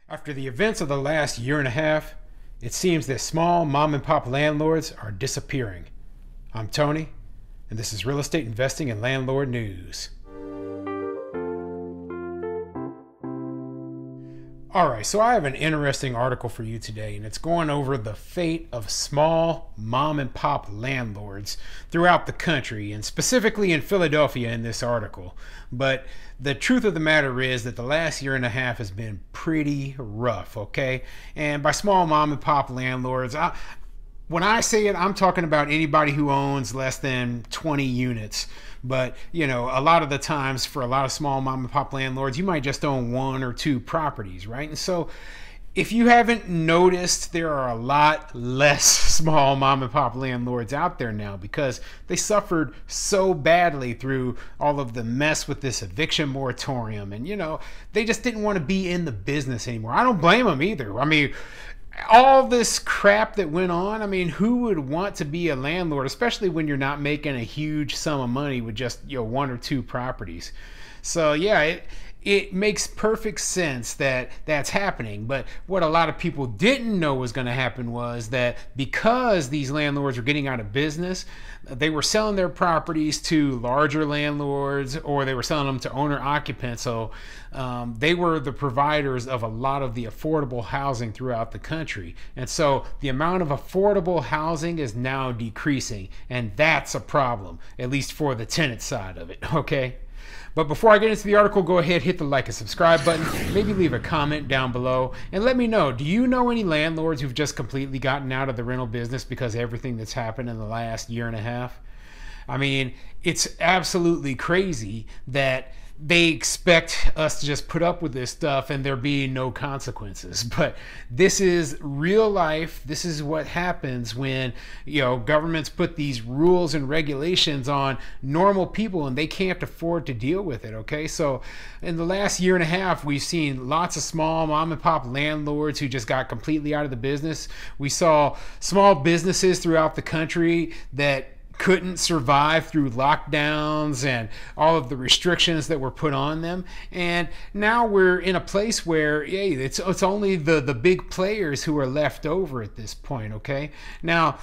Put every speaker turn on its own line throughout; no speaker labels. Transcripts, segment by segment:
After the events of the last year and a half, it seems that small mom and pop landlords are disappearing. I'm Tony, and this is Real Estate Investing and Landlord News. Alright, so I have an interesting article for you today, and it's going over the fate of small mom and pop landlords throughout the country, and specifically in Philadelphia in this article. But the truth of the matter is that the last year and a half has been pretty rough, okay? And by small mom and pop landlords, when I say it, I'm talking about anybody who owns less than 20 units. But, you know, a lot of the times for a lot of small mom and pop landlords, you might just own one or two properties, right? And so if you haven't noticed, there are a lot less small mom and pop landlords out there now because they suffered so badly through all of the mess with this eviction moratorium. And, you know, they just didn't want to be in the business anymore. I don't blame them either. I mean, all this crap that went on, I mean, who would want to be a landlord, especially when you're not making a huge sum of money with just, you know, one or two properties? So yeah, it makes perfect sense that that's happening. But what a lot of people didn't know was going to happen was that because these landlords were getting out of business, they were selling their properties to larger landlords, or they were selling them to owner occupants. So they were the providers of a lot of the affordable housing throughout the country. And so the amount of affordable housing is now decreasing. And that's a problem, at least for the tenant side of it, okay? But before I get into the article, go ahead, hit the like and subscribe button, maybe leave a comment down below, and let me know, do you know any landlords who've just completely gotten out of the rental business because of everything that's happened in the last year and a half? I mean, it's absolutely crazy that they expect us to just put up with this stuff and there be no consequences. But this is real life. This is what happens when, you know, governments put these rules and regulations on normal people and they can't afford to deal with it, okay? So in the last year and a half, we've seen lots of small mom and pop landlords who just got completely out of the business. We saw small businesses throughout the country that couldn't survive through lockdowns and all of the restrictions that were put on them. And now we're in a place where, hey, it's only the big players who are left over at this point, okay? Now,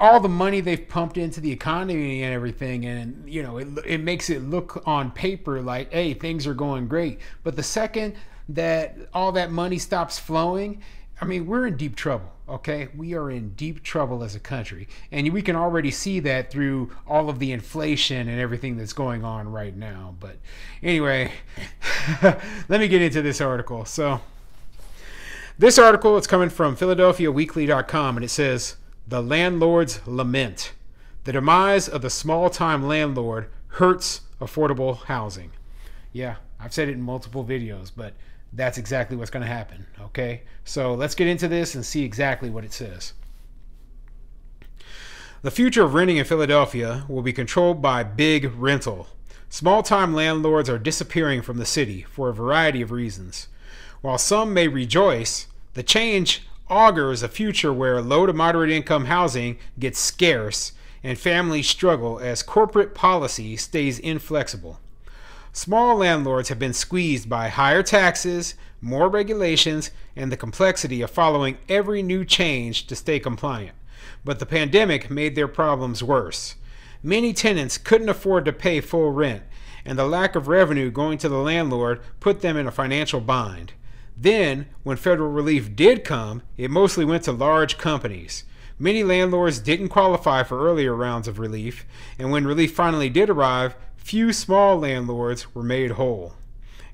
all the money they've pumped into the economy and everything, and, you know, it makes it look on paper like, hey, things are going great. But the second that all that money stops flowing, I mean, we're in deep trouble, okay? We are in deep trouble as a country. And we can already see that through all of the inflation and everything that's going on right now. But anyway, let me get into this article. So this article, it's coming from PhiladelphiaWeekly.com, and it says, "The Landlord's Lament. The demise of the small-time landlord hurts affordable housing." Yeah, I've said it in multiple videos, but that's exactly what's going to happen, okay? So let's get into this and see exactly what it says. "The future of renting in Philadelphia will be controlled by big rental. Small-time landlords are disappearing from the city for a variety of reasons. While some may rejoice, the change augurs a future where low to moderate income housing gets scarce and families struggle as corporate policy stays inflexible. Small landlords have been squeezed by higher taxes, more regulations, and the complexity of following every new change to stay compliant. But the pandemic made their problems worse. Many tenants couldn't afford to pay full rent, and the lack of revenue going to the landlord put them in a financial bind. Then, when federal relief did come, it mostly went to large companies. Many landlords didn't qualify for earlier rounds of relief, and when relief finally did arrive, few small landlords were made whole."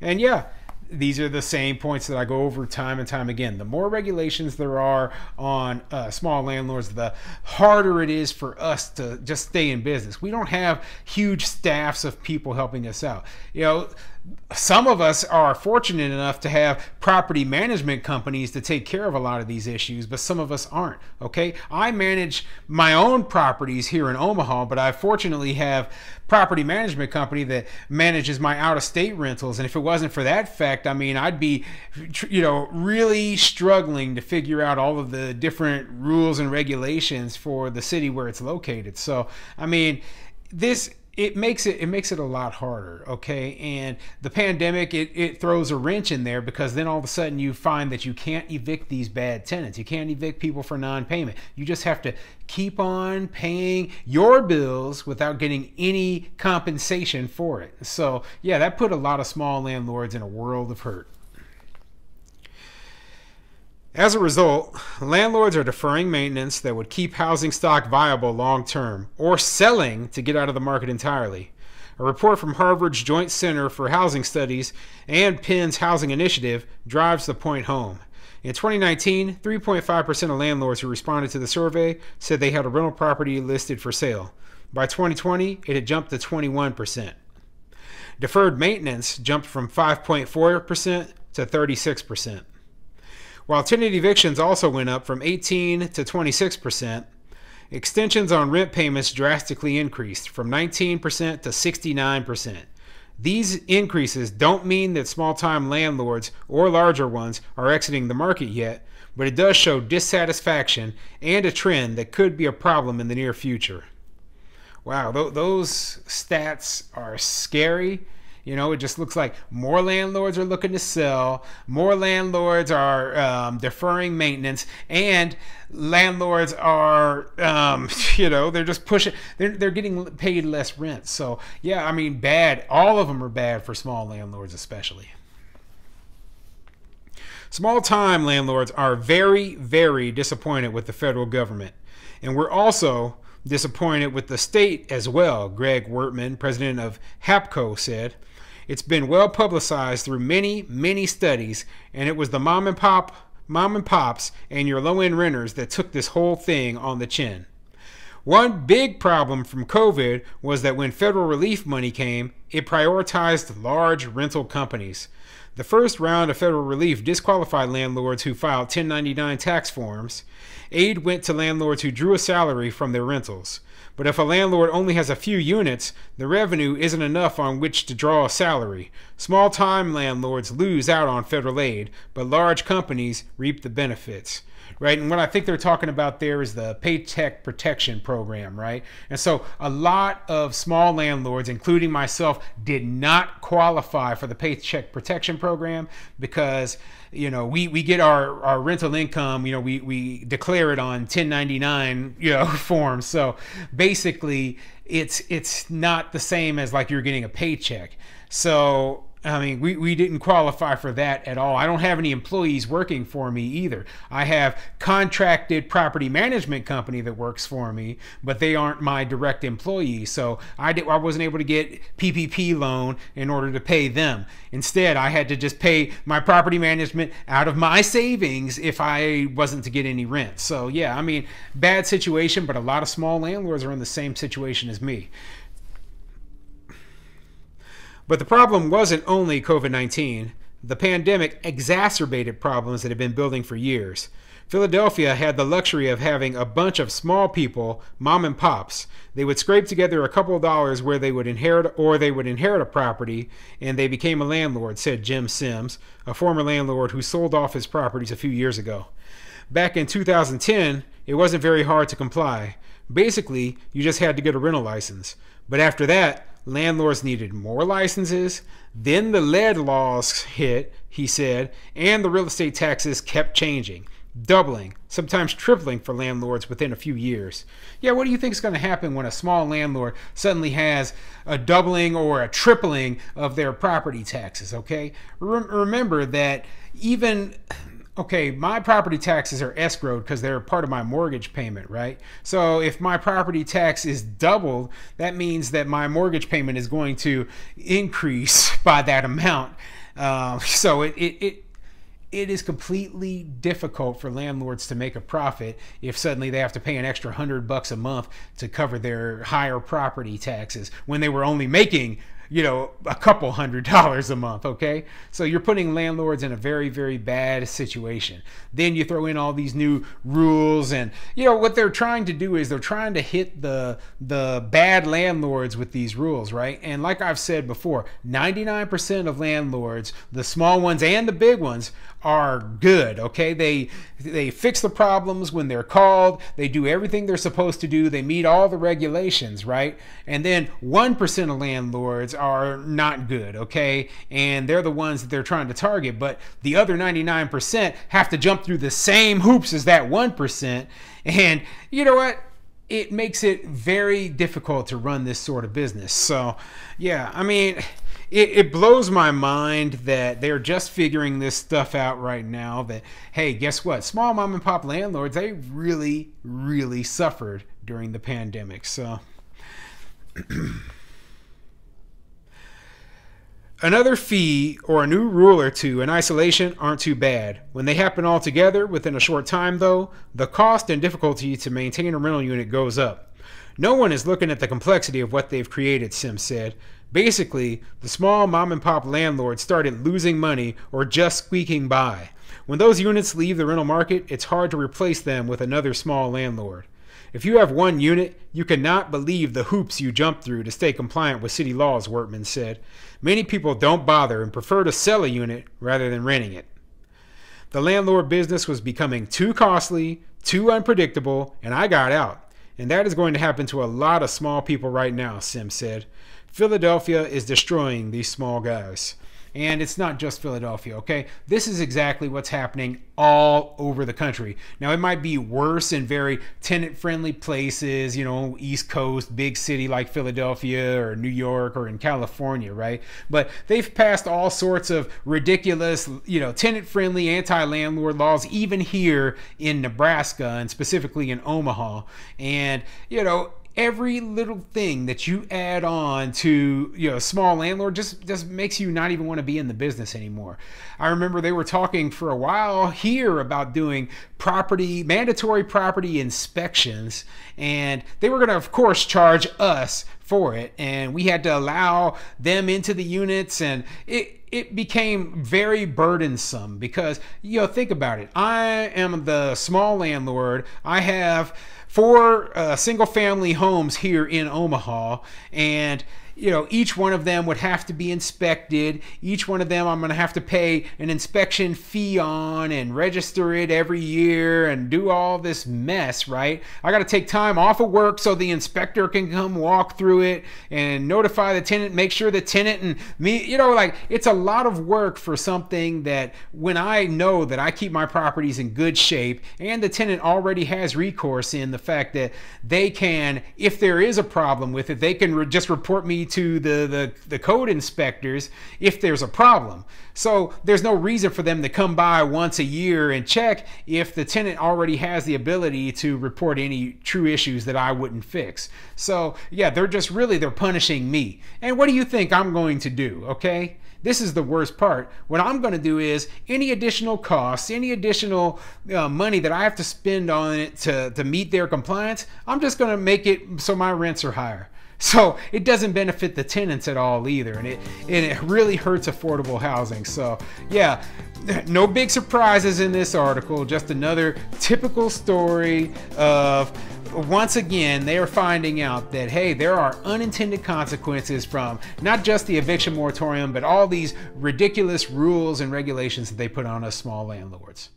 And yeah, these are the same points that I go over time and time again. The more regulations there are on small landlords, the harder it is for us to just stay in business. We don't have huge staffs of people helping us out. You know, some of us are fortunate enough to have property management companies to take care of a lot of these issues, but some of us aren't, okay? I manage my own properties here in Omaha, but I fortunately have property management company that manages my out-of-state rentals. And if it wasn't for that fact, I mean, I'd be, you know, really struggling to figure out all of the different rules and regulations for the city where it's located. So, I mean, this it a lot harder, okay? And the pandemic, it throws a wrench in there, because then all of a sudden you find that you can't evict these bad tenants. You can't evict people for non-payment. You just have to keep on paying your bills without getting any compensation for it. So yeah, that put a lot of small landlords in a world of hurt. As a result, landlords are deferring maintenance that would keep housing stock viable long term, or selling to get out of the market entirely. A report from Harvard's Joint Center for Housing Studies and Penn's Housing Initiative drives the point home. In 2019, 3.5% of landlords who responded to the survey said they had a rental property listed for sale. By 2020, it had jumped to 21%. Deferred maintenance jumped from 5.4% to 36%. While tenant evictions also went up from 18 to 26%, extensions on rent payments drastically increased from 19% to 69%. These increases don't mean that small-time landlords or larger ones are exiting the market yet, but it does show dissatisfaction and a trend that could be a problem in the near future. Wow, those stats are scary. You know, it just looks like more landlords are looking to sell, more landlords are deferring maintenance, and landlords are, they're just pushing, they're getting paid less rent. So, yeah, I mean, bad. All of them are bad for small landlords especially. Small-time landlords are very, very disappointed with the federal government. And we're also disappointed with the state as well, Greg Wertman, president of HAPCO, said. It's been well publicized through many, many studies, and it was the mom and pops and your low-end renters that took this whole thing on the chin. One big problem from COVID was that when federal relief money came, it prioritized large rental companies. The first round of federal relief disqualified landlords who filed 1099 tax forms. Aid went to landlords who drew a salary from their rentals. But if a landlord only has a few units, the revenue isn't enough on which to draw a salary. Small-time landlords lose out on federal aid, but large companies reap the benefits. Right? And what I think they're talking about there is the Paycheck Protection Program, right? And so a lot of small landlords, including myself, did not qualify for the Paycheck Protection Program because, you know, we get our rental income, you know, we declare it on 1099, forms. So basically it's not the same as like you're getting a paycheck. So I mean, we didn't qualify for that at all. I don't have any employees working for me either. I have contracted property management company that works for me, but they aren't my direct employees. So I wasn't able to get PPP loan in order to pay them. Instead, I had to just pay my property management out of my savings if I wasn't to get any rent. So yeah, I mean, bad situation, but a lot of small landlords are in the same situation as me. But the problem wasn't only COVID-19. The pandemic exacerbated problems that had been building for years. Philadelphia had the luxury of having a bunch of small people, mom and pops. They would scrape together a couple of dollars where they would inherit a property, and they became a landlord, said Jim Sims, a former landlord who sold off his properties a few years ago. Back in 2010, it wasn't very hard to comply. Basically, you just had to get a rental license. But after that, landlords needed more licenses. Then the lead laws hit, he said, and the real estate taxes kept changing, doubling, sometimes tripling for landlords within a few years. Yeah, what do you think is going to happen when a small landlord suddenly has a doubling or a tripling of their property taxes, okay? Remember that my property taxes are escrowed because they're part of my mortgage payment, right? So if my property tax is doubled, that means that my mortgage payment is going to increase by that amount. So it is completely difficult for landlords to make a profit if suddenly they have to pay an extra $100 a month to cover their higher property taxes when they were only making a couple $100s a month, okay? So you're putting landlords in a very, very bad situation. Then you throw in all these new rules, and what they're trying to do is they're trying to hit the bad landlords with these rules, right? And like I've said before, 99% of landlords, the small ones and the big ones, are good, okay? They fix the problems when they're called. They do everything they're supposed to do. They meet all the regulations, right? And then 1% of landlords are not good, okay? And they're the ones that they're trying to target. But the other 99% have to jump through the same hoops as that 1%. And you know what? It makes it very difficult to run this sort of business. So, yeah, I mean, it blows my mind that they're just figuring this stuff out right now. That, hey, guess what? Small mom and pop landlords, they really, really suffered during the pandemic. So another fee or a new rule or two in isolation aren't too bad. When they happen all together within a short time, though, the cost and difficulty to maintain a rental unit goes up. No one is looking at the complexity of what they've created, Sim said. Basically, the small mom and pop landlords started losing money or just squeaking by. When those units leave the rental market, it's hard to replace them with another small landlord. If you have one unit, you cannot believe the hoops you jump through to stay compliant with city laws, Wortman said. Many people don't bother and prefer to sell a unit rather than renting it. The landlord business was becoming too costly, too unpredictable, and I got out. And that is going to happen to a lot of small people right now, Sim said. Philadelphia is destroying these small guys. And it's not just Philadelphia, okay? This is exactly what's happening all over the country. Now, it might be worse in very tenant-friendly places, East Coast, big city like Philadelphia or New York or in California, right? But they've passed all sorts of ridiculous, tenant-friendly, anti-landlord laws, even here in Nebraska and specifically in Omaha. And, every little thing that you add on to a small landlord just makes you not even want to be in the business anymore. I remember they were talking for a while here about doing mandatory property inspections, and they were going to, of course, charge us for it, and we had to allow them into the units, and it became very burdensome because, think about it. I am the small landlord. I have 4 single-family homes here in Omaha, and each one of them would have to be inspected. Each one of them I'm going to have to pay an inspection fee on and register it every year and do all this mess, right? I got to take time off of work so the inspector can come walk through it and notify the tenant, make sure the tenant and me, it's a lot of work for something that when I know that I keep my properties in good shape and the tenant already has recourse in the fact that they can, if there is a problem with it, they can just report me to the code inspectors if there's a problem. So there's no reason for them to come by once a year and check if the tenant already has the ability to report any true issues that I wouldn't fix. So yeah, they're punishing me. And what do you think I'm going to do? Okay? This is the worst part. What I'm going to do is any additional costs, any additional money that I have to spend on it to meet their compliance, I'm just going to make it so my rents are higher. So it doesn't benefit the tenants at all either, and it really hurts affordable housing. So yeah, no big surprises in this article, just another typical story of, once again, they are finding out that, hey, there are unintended consequences from not just the eviction moratorium, but all these ridiculous rules and regulations that they put on us small landlords.